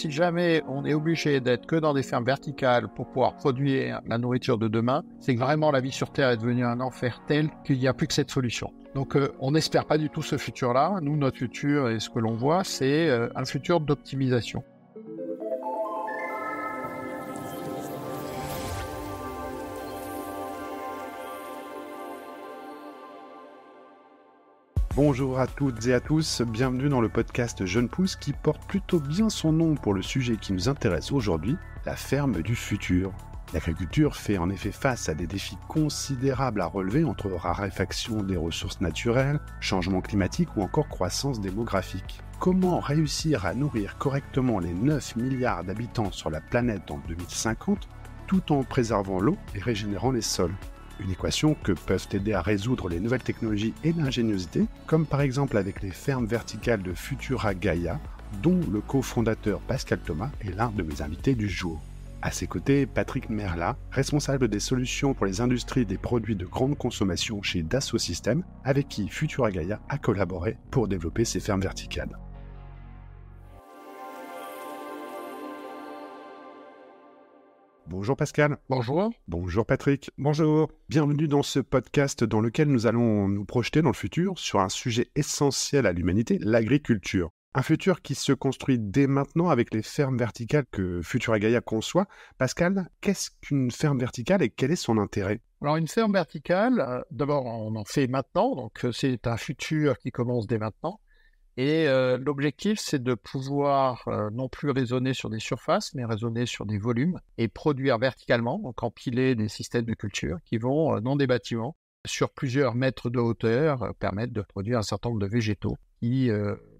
si jamais on est obligé d'être que dans des fermes verticales pour pouvoir produire la nourriture de demain, c'est que vraiment la vie sur Terre est devenue un enfer tel qu'il n'y a plus que cette solution. Donc on n'espère pas du tout ce futur-là. Nous, notre futur et ce que l'on voit, c'est un futur d'optimisation. Bonjour à toutes et à tous, bienvenue dans le podcast Jeune Pousse qui porte plutôt bien son nom pour le sujet qui nous intéresse aujourd'hui, la ferme du futur. L'agriculture fait en effet face à des défis considérables à relever entre raréfaction des ressources naturelles, changement climatique ou encore croissance démographique. Comment réussir à nourrir correctement les 9 milliards d'habitants sur la planète en 2050 tout en préservant l'eau et régénérant les sols ? Une équation que peuvent aider à résoudre les nouvelles technologies et l'ingéniosité, comme par exemple avec les fermes verticales de Futura Gaia, dont le cofondateur Pascal Thomas est l'un de mes invités du jour. À ses côtés, Patrick Merla, responsable des solutions pour les industries des produits de grande consommation chez Dassault Systèmes, avec qui Futura Gaia a collaboré pour développer ces fermes verticales. Bonjour Pascal. Bonjour. Bonjour Patrick. Bonjour. Bienvenue dans ce podcast dans lequel nous allons nous projeter dans le futur sur un sujet essentiel à l'humanité, l'agriculture. Un futur qui se construit dès maintenant avec les fermes verticales que Futura Gaia conçoit. Pascal, qu'est-ce qu'une ferme verticale et quel est son intérêt ? Alors une ferme verticale, d'abord on en fait maintenant, donc c'est un futur qui commence dès maintenant. Et l'objectif, c'est de pouvoir non plus raisonner sur des surfaces, mais raisonner sur des volumes et produire verticalement, donc empiler des systèmes de culture qui vont, dans des bâtiments, sur plusieurs mètres de hauteur, permettre de produire un certain nombre de végétaux qui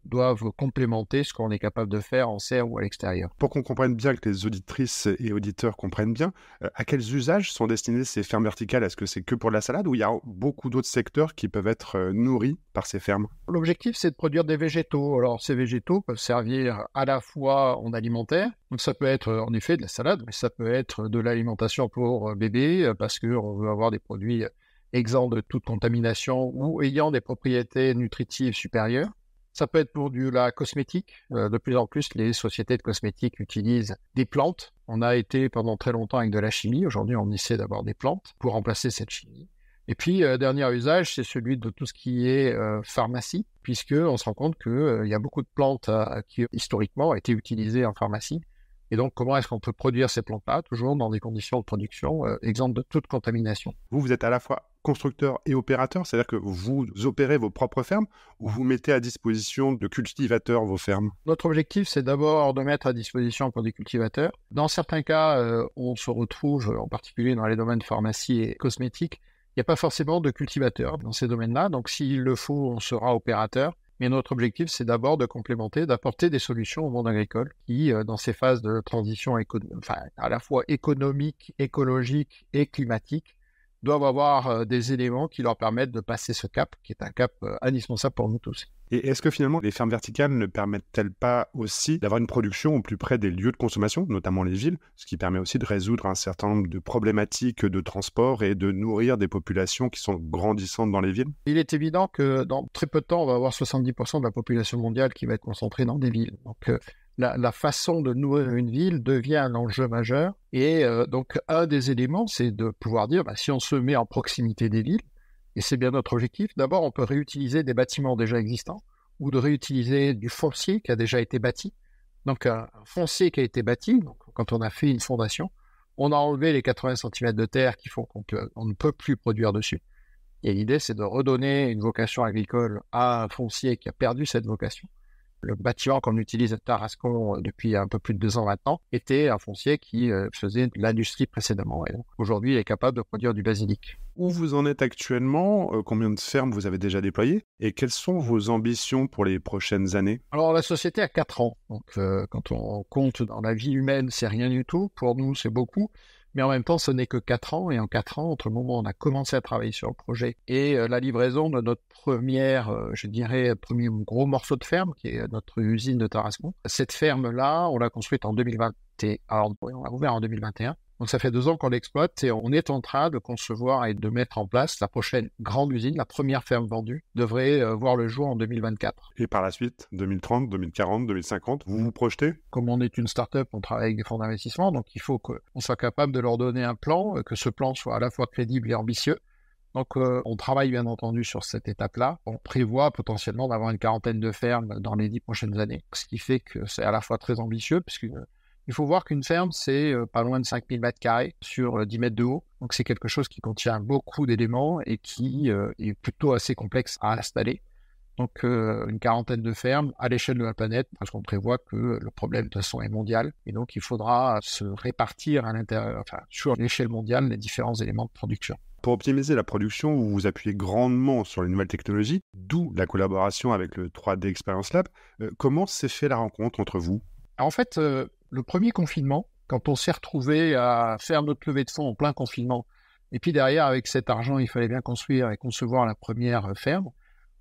doivent complémenter ce qu'on est capable de faire en serre ou à l'extérieur. Pour qu'on comprenne bien, que les auditrices et auditeurs comprennent bien, à quels usages sont destinées ces fermes verticales ? Est-ce que c'est que pour la salade ou il y a beaucoup d'autres secteurs qui peuvent être nourris par ces fermes ? L'objectif, c'est de produire des végétaux. Alors, ces végétaux peuvent servir à la fois en alimentaire, donc ça peut être en effet de la salade, mais ça peut être de l'alimentation pour bébés, parce qu'on veut avoir des produits exempts de toute contamination ou ayant des propriétés nutritives supérieures. Ça peut être pour de la cosmétique. De plus en plus, les sociétés de cosmétiques utilisent des plantes. On a été pendant très longtemps avec de la chimie. Aujourd'hui, on essaie d'avoir des plantes pour remplacer cette chimie. Et puis, dernier usage, c'est celui de tout ce qui est pharmacie, puisqu'on se rend compte qu'il y a beaucoup de plantes qui, historiquement, ont été utilisées en pharmacie. Et donc, comment est-ce qu'on peut produire ces plantes-là, toujours dans des conditions de production exemptes de toute contamination ? Vous êtes à la fois constructeur et opérateur, c'est-à-dire que vous opérez vos propres fermes ou vous mettez à disposition de cultivateurs vos fermes ? Notre objectif, c'est d'abord de mettre à disposition pour des cultivateurs. Dans certains cas, on se retrouve, en particulier dans les domaines de pharmacie et cosmétique, il n'y a pas forcément de cultivateurs dans ces domaines-là. Donc, s'il le faut, on sera opérateur. Mais notre objectif, c'est d'abord de complémenter, d'apporter des solutions au monde agricole qui, dans ces phases de transition à la fois économique, écologique et climatique, doivent avoir des éléments qui leur permettent de passer ce cap, qui est un cap indispensable pour nous tous. Et est-ce que finalement, les fermes verticales ne permettent-elles pas aussi d'avoir une production au plus près des lieux de consommation, notamment les villes, ce qui permet aussi de résoudre un certain nombre de problématiques de transport et de nourrir des populations qui sont grandissantes dans les villes ? Il est évident que dans très peu de temps, on va avoir 70% de la population mondiale qui va être concentrée dans des villes. Donc, la façon de nourrir une ville devient un enjeu majeur. Et donc, un des éléments, c'est de pouvoir dire, si on se met en proximité des villes, et c'est bien notre objectif, d'abord, on peut réutiliser des bâtiments déjà existants ou de réutiliser du foncier qui a déjà été bâti. Donc, un foncier qui a été bâti, donc, quand on a fait une fondation, on a enlevé les 80 cm de terre qui font qu'on ne peut plus produire dessus. Et l'idée, c'est de redonner une vocation agricole à un foncier qui a perdu cette vocation. Le bâtiment qu'on utilise à Tarascon depuis un peu plus de 2 ans maintenant était un foncier qui faisait de l'industrie précédemment. Et donc, aujourd'hui, il est capable de produire du basilic. Où vous en êtes actuellement ? Combien de fermes vous avez déjà déployées ? Et quelles sont vos ambitions pour les prochaines années ? Alors, la société a 4 ans. Donc, quand on compte dans la vie humaine, c'est rien du tout. Pour nous, c'est beaucoup. Mais en même temps, ce n'est que 4 ans. Et en 4 ans, entre le moment où on a commencé à travailler sur le projet et la livraison de notre premier gros morceau de ferme, qui est notre usine de Tarascon. Cette ferme-là, on l'a construite en 2021. Alors, on l'a ouvert en 2021. Donc ça fait 2 ans qu'on l'exploite et on est en train de concevoir et de mettre en place la prochaine grande usine. La première ferme vendue devrait voir le jour en 2024. Et par la suite, 2030, 2040, 2050, vous vous projetez? Comme on est une start-up, on travaille avec des fonds d'investissement, donc il faut qu'on soit capable de leur donner un plan, que ce plan soit à la fois crédible et ambitieux. Donc on travaille bien entendu sur cette étape-là. On prévoit potentiellement d'avoir une 40aine de fermes dans les 10 prochaines années, ce qui fait que c'est à la fois très ambitieux, puisque il faut voir qu'une ferme, c'est pas loin de 5000 mètres carrés sur 10 mètres de haut. Donc c'est quelque chose qui contient beaucoup d'éléments et qui est plutôt assez complexe à installer. Donc une 40aine de fermes à l'échelle de la planète, parce qu'on prévoit que le problème de toute façon est mondial. Et donc il faudra se répartir à l'intérieur, sur l'échelle mondiale, les différents éléments de production. Pour optimiser la production, vous vous appuyez grandement sur les nouvelles technologies, d'où la collaboration avec le 3D Experience Lab. Comment s'est fait la rencontre entre vous? En fait, le premier confinement, quand on s'est retrouvé à faire notre levée de fonds en plein confinement, et puis derrière, avec cet argent, il fallait bien construire et concevoir la première ferme,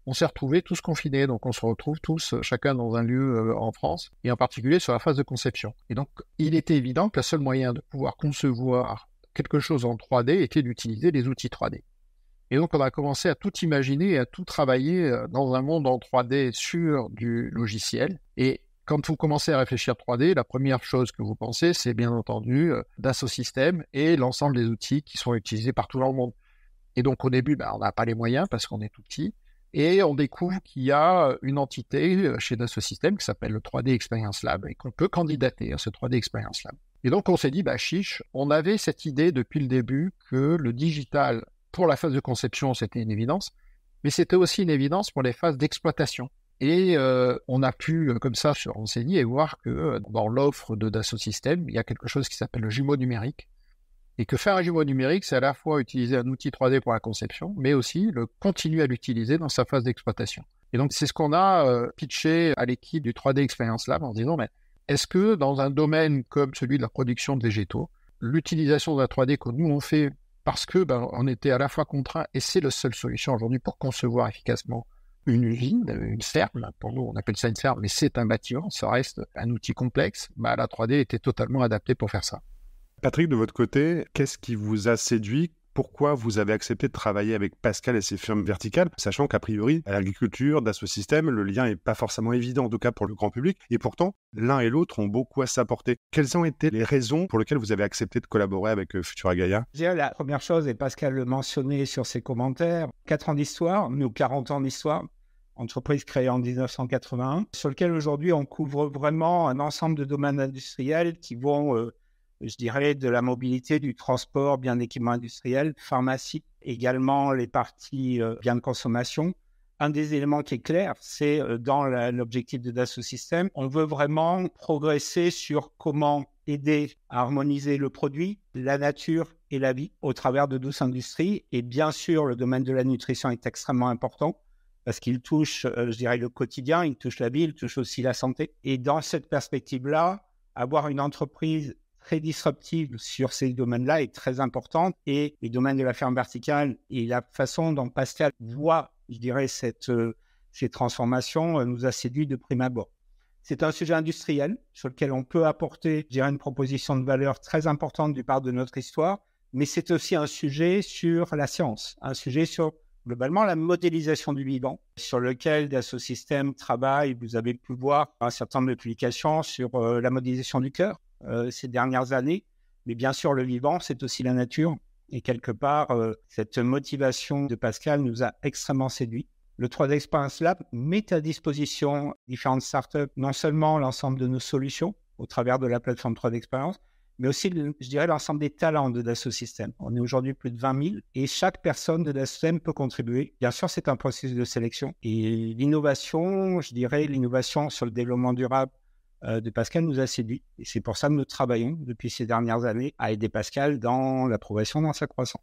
on s'est retrouvés tous confinés. Donc on se retrouve tous, chacun dans un lieu en France, et en particulier sur la phase de conception. Et donc, il était évident que le seul moyen de pouvoir concevoir quelque chose en 3D était d'utiliser les outils 3D. Et donc, on a commencé à tout imaginer et à tout travailler dans un monde en 3D sur du logiciel. Et quand vous commencez à réfléchir 3D, la première chose que vous pensez, c'est bien entendu Dassault Systèmes et l'ensemble des outils qui sont utilisés partout dans le monde. Et donc, au début, on n'a pas les moyens parce qu'on est tout petit. Et on découvre qu'il y a une entité chez Dassault Systèmes qui s'appelle le 3D Experience Lab et qu'on peut candidater à ce 3D Experience Lab. Et donc, on s'est dit, chiche, on avait cette idée depuis le début que le digital, pour la phase de conception, c'était une évidence, mais c'était aussi une évidence pour les phases d'exploitation. Et on a pu, comme ça, se renseigner et voir que dans l'offre de Dassault Systèmes, il y a quelque chose qui s'appelle le jumeau numérique. Et que faire un jumeau numérique, c'est à la fois utiliser un outil 3D pour la conception, mais aussi le continuer à l'utiliser dans sa phase d'exploitation. Et donc, c'est ce qu'on a pitché à l'équipe du 3D Experience Lab en disant, est-ce que dans un domaine comme celui de la production de végétaux, l'utilisation de la 3D que nous on fait parce que on était à la fois contraint, et c'est la seule solution aujourd'hui pour concevoir efficacement une usine, une ferme, pour nous on appelle ça une ferme, mais c'est un bâtiment, ça reste un outil complexe, la 3D était totalement adaptée pour faire ça. Patrick, de votre côté, qu'est-ce qui vous a séduit? Pourquoi vous avez accepté de travailler avec Pascal et ses fermes verticales, sachant qu'a priori, à l'agriculture, Dassault Systèmes, le lien n'est pas forcément évident, en tout cas pour le grand public, et pourtant, l'un et l'autre ont beaucoup à s'apporter. Quelles ont été les raisons pour lesquelles vous avez accepté de collaborer avec Futura Gaia? Je dirais la première chose, et Pascal le mentionnait sur ses commentaires, 4 ans d'histoire, nous 40 ans d'histoire, entreprise créée en 1981, sur lequel aujourd'hui on couvre vraiment un ensemble de domaines industriels qui vont... je dirais, de la mobilité, du transport, biens d'équipement industriel, pharmacie, également les parties biens de consommation. Un des éléments qui est clair, c'est dans l'objectif de Dassault Systèmes, on veut vraiment progresser sur comment aider à harmoniser le produit, la nature et la vie au travers de 12 industries. Et bien sûr, le domaine de la nutrition est extrêmement important parce qu'il touche, je dirais, le quotidien, il touche la vie, il touche aussi la santé. Et dans cette perspective-là, avoir une entreprise très disruptive sur ces domaines-là est très importante, et les domaines de la ferme verticale et la façon dont Pascal voit, je dirais, ces transformations nous a séduit de prime abord. C'est un sujet industriel sur lequel on peut apporter, je dirais, une proposition de valeur très importante du part de notre histoire, mais c'est aussi un sujet sur la science, un sujet sur globalement la modélisation du vivant, sur lequel Dassault Systèmes travaille. Vous avez pu voir un certain nombre de publications sur la modélisation du cœur ces dernières années, mais bien sûr le vivant, c'est aussi la nature, et quelque part cette motivation de Pascal nous a extrêmement séduits. Le 3D Experience Lab met à disposition différentes startups non seulement l'ensemble de nos solutions au travers de la plateforme 3D Experience, mais aussi, je dirais, l'ensemble des talents de Dassault Systèmes. On est aujourd'hui plus de 20 000 et chaque personne de Dassault Systèmes peut contribuer. Bien sûr, c'est un processus de sélection, et l'innovation, je dirais, l'innovation sur le développement durable de Pascal nous a séduit, et c'est pour ça que nous travaillons depuis ces dernières années à aider Pascal dans la progression dans sa croissance.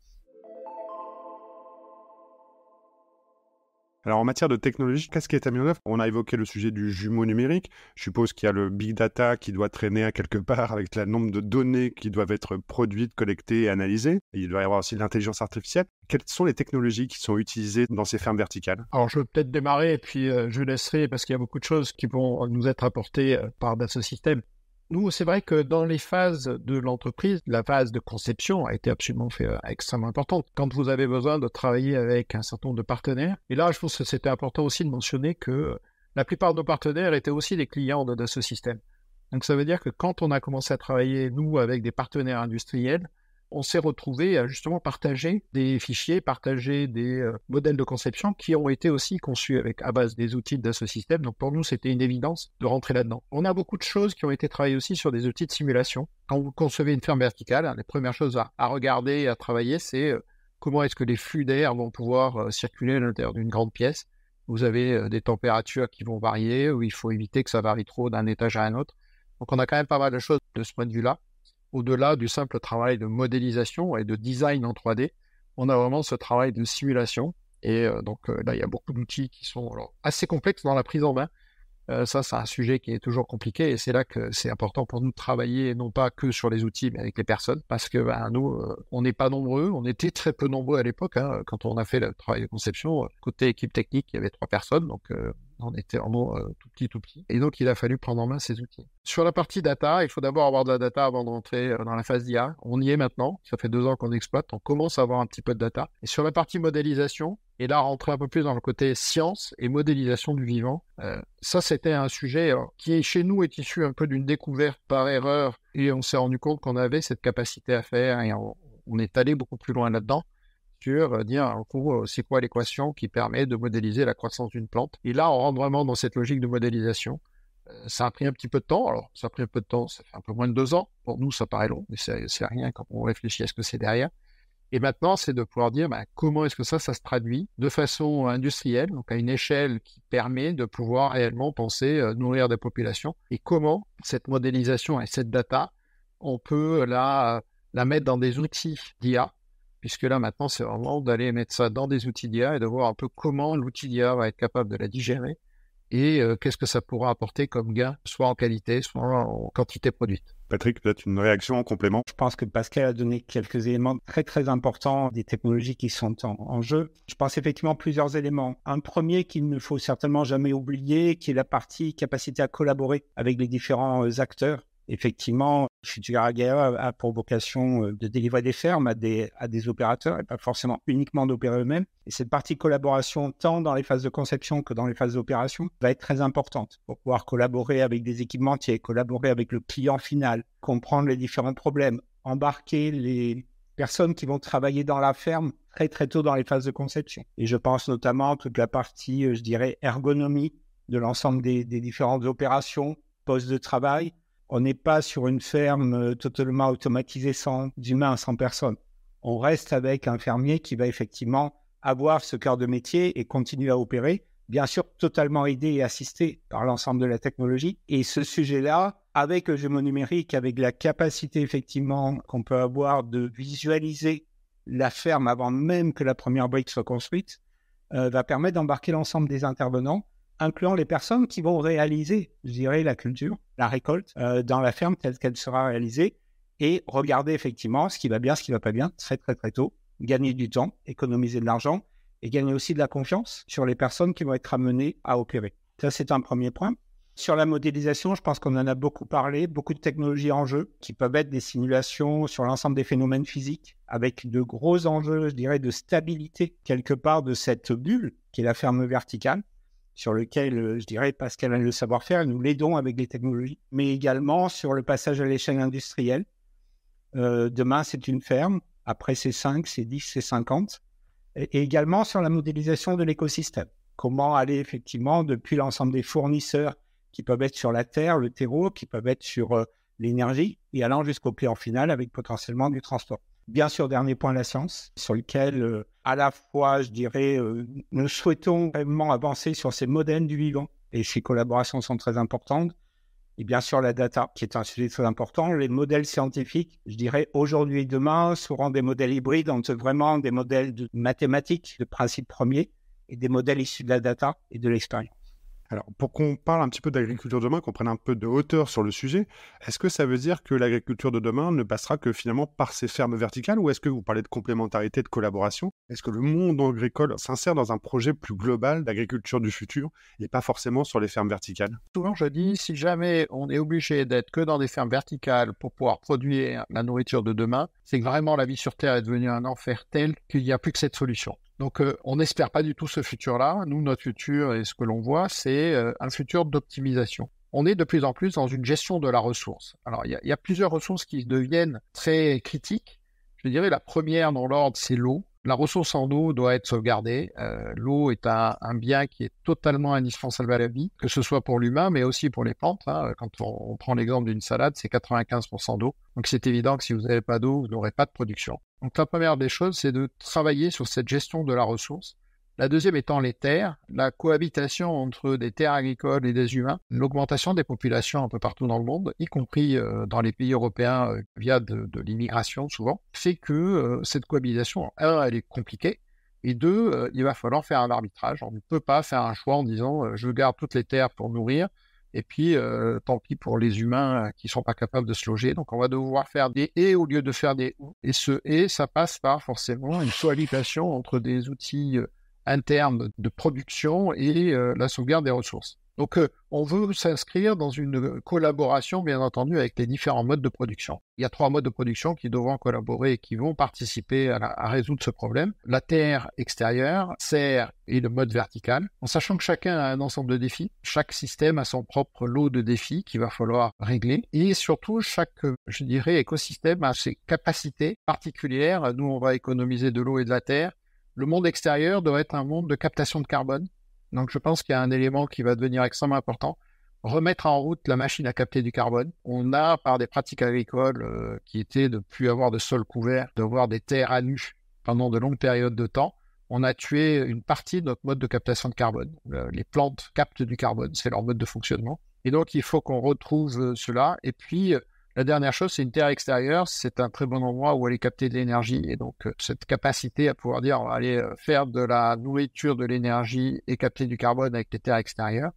Alors en matière de technologie, qu'est-ce qui est mis en œuvre? On a évoqué le sujet du jumeau numérique. Je suppose qu'il y a le big data qui doit traîner à quelque part avec le nombre de données qui doivent être produites, collectées et analysées. Et il doit y avoir aussi l'intelligence artificielle. Quelles sont les technologies qui sont utilisées dans ces fermes verticales? Alors je vais peut-être démarrer et puis je laisserai, parce qu'il y a beaucoup de choses qui vont nous être apportées par Dassault Systèmes. Nous, c'est vrai que dans les phases de l'entreprise, la phase de conception a été absolument extrêmement importante. Quand vous avez besoin de travailler avec un certain nombre de partenaires, et là, je pense que c'était important aussi de mentionner que la plupart de nos partenaires étaient aussi des clients de ce système. Donc ça veut dire que quand on a commencé à travailler, nous, avec des partenaires industriels, on s'est retrouvé à justement partager des fichiers, partager des modèles de conception qui ont été aussi conçus à base des outils de ce système. Donc pour nous, c'était une évidence de rentrer là-dedans. On a beaucoup de choses qui ont été travaillées aussi sur des outils de simulation. Quand vous concevez une ferme verticale, les premières choses à regarder et à travailler, c'est comment est-ce que les flux d'air vont pouvoir circuler à l'intérieur d'une grande pièce. Vous avez des températures qui vont varier, où il faut éviter que ça varie trop d'un étage à un autre. Donc on a quand même pas mal de choses de ce point de vue-là. Au-delà du simple travail de modélisation et de design en 3D, on a vraiment ce travail de simulation. Et donc là, il y a beaucoup d'outils qui sont assez complexes dans la prise en main. Ça, c'est un sujet qui est toujours compliqué et c'est là que c'est important pour nous de travailler, non pas que sur les outils, mais avec les personnes. Parce que nous, on n'est pas nombreux, on était très peu nombreux à l'époque. Quand on a fait le travail de conception, côté équipe technique, il y avait 3 personnes. Donc, on était vraiment tout petit. Et donc, il a fallu prendre en main ces outils. Sur la partie data, il faut d'abord avoir de la data avant de rentrer dans la phase d'IA. On y est maintenant. Ça fait 2 ans qu'on exploite. On commence à avoir un petit peu de data. Et sur la partie modélisation, et là, rentrer un peu plus dans le côté science et modélisation du vivant, ça, c'était un sujet qui, chez nous, est issu un peu d'une découverte par erreur. Et on s'est rendu compte qu'on avait cette capacité à faire. Et on est allé beaucoup plus loin là-dedans. Sur dire, en gros, c'est quoi l'équation qui permet de modéliser la croissance d'une plante. Et là, on rentre vraiment dans cette logique de modélisation. Ça a pris un petit peu de temps. Alors, ça a pris un peu de temps, ça fait un peu moins de 2 ans. Pour nous, ça paraît long, mais c'est rien quand on réfléchit à ce que c'est derrière. Et maintenant, c'est de pouvoir dire comment est-ce que ça se traduit de façon industrielle, donc à une échelle qui permet de pouvoir réellement penser nourrir des populations. Et comment cette modélisation et cette data, on peut la mettre dans des outils d'IA, puisque là, maintenant, c'est vraiment d'aller mettre ça dans des outils d'IA et de voir un peu comment l'outil d'IA va être capable de la digérer et qu'est-ce que ça pourra apporter comme gain, soit en qualité, soit en quantité produite. Patrick, peut-être une réaction en complément? Je pense que Pascal a donné quelques éléments très, très importants des technologies qui sont en jeu. Je pense effectivement plusieurs éléments. Un premier qu'il ne faut certainement jamais oublier, qui est la partie capacité à collaborer avec les différents acteurs. Effectivement, Futura Agea a pour vocation de délivrer des fermes à des opérateurs et pas forcément uniquement d'opérer eux-mêmes. Et cette partie collaboration, tant dans les phases de conception que dans les phases d'opération, va être très importante pour pouvoir collaborer avec des équipementiers, collaborer avec le client final, comprendre les différents problèmes, embarquer les personnes qui vont travailler dans la ferme très très tôt dans les phases de conception. Et je pense notamment à toute la partie, je dirais, ergonomie de l'ensemble des différentes opérations, postes de travail. On n'est pas sur une ferme totalement automatisée sans humains, sans personnes. On reste avec un fermier qui va effectivement avoir ce cœur de métier et continuer à opérer, bien sûr totalement aidé et assisté par l'ensemble de la technologie. Et ce sujet-là, avec le jumeau numérique, avec la capacité effectivement qu'on peut avoir de visualiser la ferme avant même que la première brique soit construite, va permettre d'embarquer l'ensemble des intervenants, incluant les personnes qui vont réaliser, je dirais, la culture, la récolte dans la ferme telle qu'elle sera réalisée et regarder effectivement ce qui va bien, ce qui ne va pas bien, très très très tôt, gagner du temps, économiser de l'argent et gagner aussi de la confiance sur les personnes qui vont être amenées à opérer. Ça, c'est un premier point. Sur la modélisation, je pense qu'on en a beaucoup parlé, beaucoup de technologies en jeu qui peuvent être des simulations sur l'ensemble des phénomènes physiques avec de gros enjeux, je dirais, de stabilité quelque part de cette bulle qui est la ferme verticale, sur lequel, je dirais, Pascal a le savoir-faire, nous l'aidons avec les technologies, mais également sur le passage à l'échelle industrielle. Demain, c'est une ferme, après c'est 5, c'est 10, c'est 50, et également sur la modélisation de l'écosystème. Comment aller effectivement depuis l'ensemble des fournisseurs qui peuvent être sur la terre, le terreau, qui peuvent être sur l'énergie, et allant jusqu'au client final avec potentiellement du transport. Bien sûr, dernier point, la science, sur lequel, à la fois, je dirais, nous souhaitons vraiment avancer sur ces modèles du vivant, et ces collaborations sont très importantes. Et bien sûr, la data, qui est un sujet très important. Les modèles scientifiques, je dirais, aujourd'hui et demain, seront des modèles hybrides entre vraiment des modèles de mathématiques, de principes premiers, et des modèles issus de la data et de l'expérience. Alors, pour qu'on parle un petit peu d'agriculture de demain, qu'on prenne un peu de hauteur sur le sujet, est-ce que ça veut dire que l'agriculture de demain ne passera que finalement par ces fermes verticales ou est-ce que vous parlez de complémentarité, de collaboration? Est-ce que le monde agricole s'insère dans un projet plus global d'agriculture du futur et pas forcément sur les fermes verticales? Souvent, je dis, si jamais on est obligé d'être que dans des fermes verticales pour pouvoir produire la nourriture de demain, c'est que vraiment la vie sur Terre est devenue un enfer tel qu'il n'y a plus que cette solution. Donc, on n'espère pas du tout ce futur-là. Nous, notre futur et ce que l'on voit, c'est un futur d'optimisation. On est de plus en plus dans une gestion de la ressource. Alors, il y a plusieurs ressources qui deviennent très critiques. Je dirais la première dans l'ordre, c'est l'eau. La ressource en eau doit être sauvegardée. L'eau est un bien qui est totalement indispensable à la vie, que ce soit pour l'humain, mais aussi pour les plantes. Quand on prend l'exemple d'une salade, c'est 95% d'eau. Donc c'est évident que si vous n'avez pas d'eau, vous n'aurez pas de production. Donc la première des choses, c'est de travailler sur cette gestion de la ressource. La deuxième étant les terres, la cohabitation entre des terres agricoles et des humains, l'augmentation des populations un peu partout dans le monde, y compris dans les pays européens via de l'immigration souvent, fait que cette cohabitation, un, elle est compliquée, et deux, il va falloir faire un arbitrage. On ne peut pas faire un choix en disant je garde toutes les terres pour nourrir, et puis tant pis pour les humains qui ne sont pas capables de se loger. Donc on va devoir faire des et au lieu de faire des ou. Et ce et, ça passe par forcément une cohabitation entre des outils interne de production et la sauvegarde des ressources. Donc, on veut s'inscrire dans une collaboration, bien entendu, avec les différents modes de production. Il y a 3 modes de production qui devront collaborer et qui vont participer à résoudre ce problème. La terre extérieure, serre et le mode vertical, en sachant que chacun a un ensemble de défis. Chaque système a son propre lot de défis qu'il va falloir régler. Et surtout, chaque, je dirais, écosystème a ses capacités particulières. Nous, on va économiser de l'eau et de la terre. Le monde extérieur doit être un monde de captation de carbone. Donc, je pense qu'il y a un élément qui va devenir extrêmement important. Remettre en route la machine à capter du carbone. On a, par des pratiques agricoles qui étaient de ne plus avoir de sol couvert, d'avoir des terres à nu pendant de longues périodes de temps, on a tué une partie de notre mode de captation de carbone. Les plantes captent du carbone, c'est leur mode de fonctionnement. Et donc, il faut qu'on retrouve cela. Et puis, la dernière chose, c'est une terre extérieure. C'est un très bon endroit où aller capter de l'énergie. Et donc, cette capacité à pouvoir dire, on va aller faire de la nourriture, de l'énergie et capter du carbone avec les terres extérieures.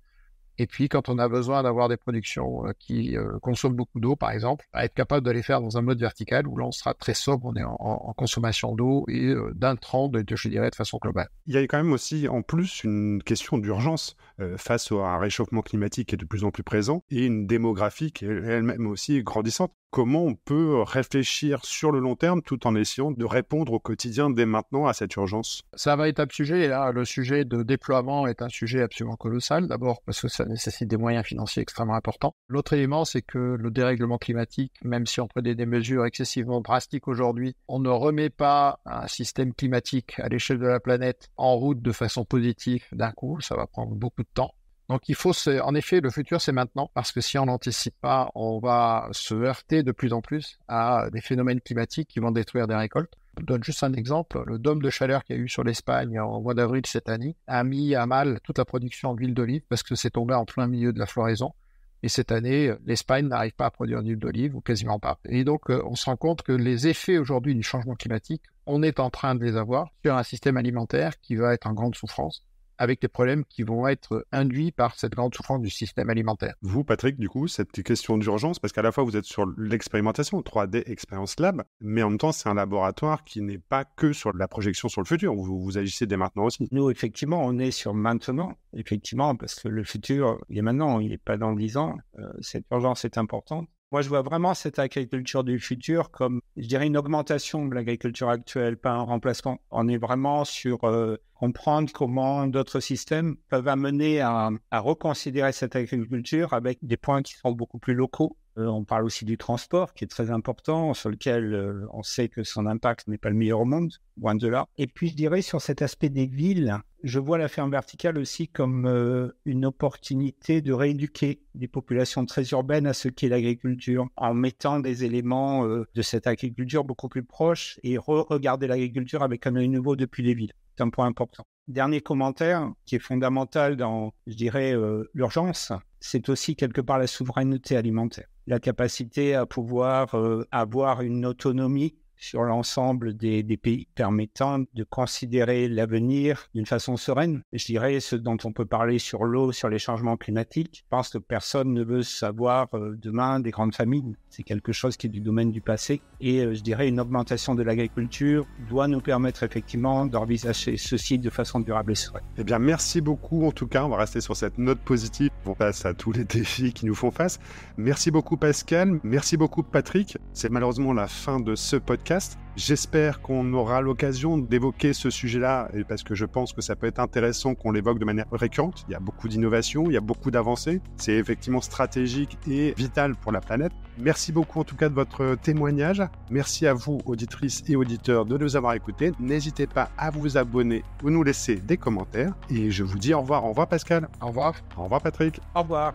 Et puis, quand on a besoin d'avoir des productions qui consomment beaucoup d'eau, par exemple, à être capable de les faire dans un mode vertical où là, on sera très sobre, on est en consommation d'eau et d'intrants, je dirais, de façon globale. Il y a quand même aussi, en plus, une question d'urgence face à un réchauffement climatique qui est de plus en plus présent et une démographie qui est elle-même aussi grandissante. Comment on peut réfléchir sur le long terme tout en essayant de répondre au quotidien dès maintenant à cette urgence? C'est un véritable sujet. Et là, le sujet de déploiement est un sujet absolument colossal. D'abord parce que ça nécessite des moyens financiers extrêmement importants. L'autre élément, c'est que le dérèglement climatique, même si on prenait des mesures excessivement drastiques aujourd'hui, on ne remet pas un système climatique à l'échelle de la planète en route de façon positive d'un coup. Ça va prendre beaucoup de temps. Donc il faut, en effet, le futur c'est maintenant, parce que si on n'anticipe pas, on va se heurter de plus en plus à des phénomènes climatiques qui vont détruire des récoltes. Je donne juste un exemple, le dôme de chaleur qu'il y a eu sur l'Espagne en mois d'avril cette année a mis à mal toute la production d'huile d'olive parce que c'est tombé en plein milieu de la floraison. Et cette année, l'Espagne n'arrive pas à produire d'huile d'olive, ou quasiment pas. Et donc, on se rend compte que les effets aujourd'hui du changement climatique, on est en train de les avoir sur un système alimentaire qui va être en grande souffrance, avec des problèmes qui vont être induits par cette grande souffrance du système alimentaire. Vous, Patrick, du coup, cette question d'urgence, parce qu'à la fois vous êtes sur l'expérimentation, 3D Experience Lab, mais en même temps, c'est un laboratoire qui n'est pas que sur la projection sur le futur. Vous agissez dès maintenant aussi. Nous, effectivement, on est sur maintenant, effectivement, parce que le futur, il est maintenant, il n'est pas dans 10 ans. Cette urgence est importante. Moi, je vois vraiment cette agriculture du futur comme, je dirais, une augmentation de l'agriculture actuelle, pas un remplacement. On est vraiment sur comprendre comment d'autres systèmes peuvent amener à reconsidérer cette agriculture avec des points qui sont beaucoup plus locaux. On parle aussi du transport, qui est très important, sur lequel on sait que son impact n'est pas le meilleur au monde, loin de là. Et puis, je dirais, sur cet aspect des villes, je vois la ferme verticale aussi comme une opportunité de rééduquer des populations très urbaines à ce qu'est l'agriculture, en mettant des éléments de cette agriculture beaucoup plus proches et regarder l'agriculture avec un œil nouveau depuis les villes. C'est un point important. Dernier commentaire qui est fondamental dans, je dirais, l'urgence, c'est aussi quelque part la souveraineté alimentaire. La capacité à pouvoir avoir une autonomie sur l'ensemble des pays permettant de considérer l'avenir d'une façon sereine. Je dirais ce dont on peut parler sur l'eau, sur les changements climatiques. Je pense que personne ne veut savoir demain des grandes famines. C'est quelque chose qui est du domaine du passé. Et je dirais une augmentation de l'agriculture doit nous permettre effectivement d'envisager ceci de façon durable et sereine. Eh bien, merci beaucoup. En tout cas, on va rester sur cette note positive pour face à tous les défis qui nous font face. Merci beaucoup Pascal. Merci beaucoup Patrick. C'est malheureusement la fin de ce podcast. J'espère qu'on aura l'occasion d'évoquer ce sujet-là parce que je pense que ça peut être intéressant qu'on l'évoque de manière récurrente. Il y a beaucoup d'innovations, il y a beaucoup d'avancées. C'est effectivement stratégique et vital pour la planète. Merci beaucoup en tout cas de votre témoignage. Merci à vous, auditrices et auditeurs, de nous avoir écoutés. N'hésitez pas à vous abonner ou nous laisser des commentaires. Et je vous dis au revoir. Au revoir Pascal. Au revoir. Au revoir Patrick. Au revoir.